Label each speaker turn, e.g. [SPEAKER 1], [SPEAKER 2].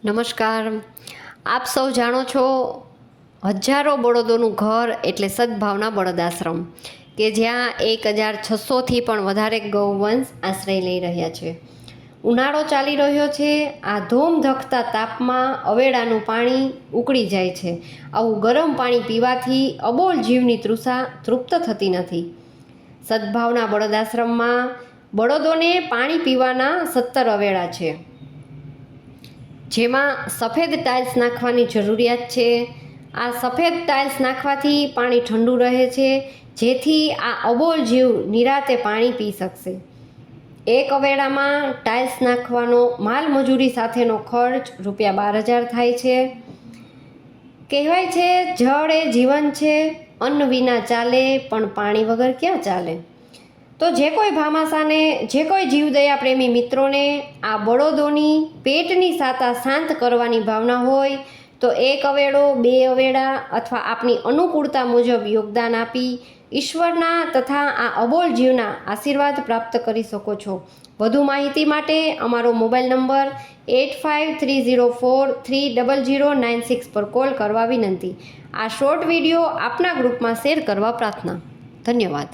[SPEAKER 1] નમસ્કાર. આપ સૌ જાણો છો હજારો બળદોનું ઘર એટલે સદભાવના બળદ આશ્રમ કે જ્યાં 1600થી પણ વધારે ગૌવંશ આશ્રય લઈ રહ્યા છે. ઉનાળો ચાલી રહ્યો છે. આ ધોમધખતા તાપમાં અવેડાનું પાણી ઉકળી જાય છે. આવું ગરમ પાણી પીવાથી અબોલ જીવની તૃષા તૃપ્ત થતી નથી. સદભાવના બળદ આશ્રમમાં બળદોને પાણી પીવાના 17 અવેડા છે, જેમાં સફેદ ટાઇલ્સ નાખવાની જરૂરિયાત છે. આ સફેદ ટાઇલ્સ નાખવાથી પાણી ઠંડુ રહે છે, જેથી આ અબોલ જીવ નિરાતે પાણી પી શકશે. એક અવેડામાં ટાઇલ્સ નાખવાનો માલ મજૂરી સાથેનો ખર્ચ ₹12,000 થાય છે. કહેવાય છે જળ એ જીવન છે, અન્ન વિના ચાલે પણ પાણી વગર ક્યાં ચાલે. તો જે કોઈ ભામાશાને, જે કોઈ જીવદયા પ્રેમી મિત્રોને આ બળદોની પેટની સાતા શાંત કરવાની ભાવના હોય તો 1 અવેડો, 2 અવેડા અથવા આપની અનુકૂળતા મુજબ યોગદાન આપી ઈશ્વરના તથા આ અબોલ જીવના આશીર્વાદ પ્રાપ્ત કરી શકો છો. વધુ માહિતી માટે અમારો મોબાઈલ નંબર 8530430096 પર કોલ કરવા વિનંતી. આ શોર્ટ વિડીયો આપના ગ્રુપમાં શેર કરવા પ્રાર્થના. ધન્યવાદ.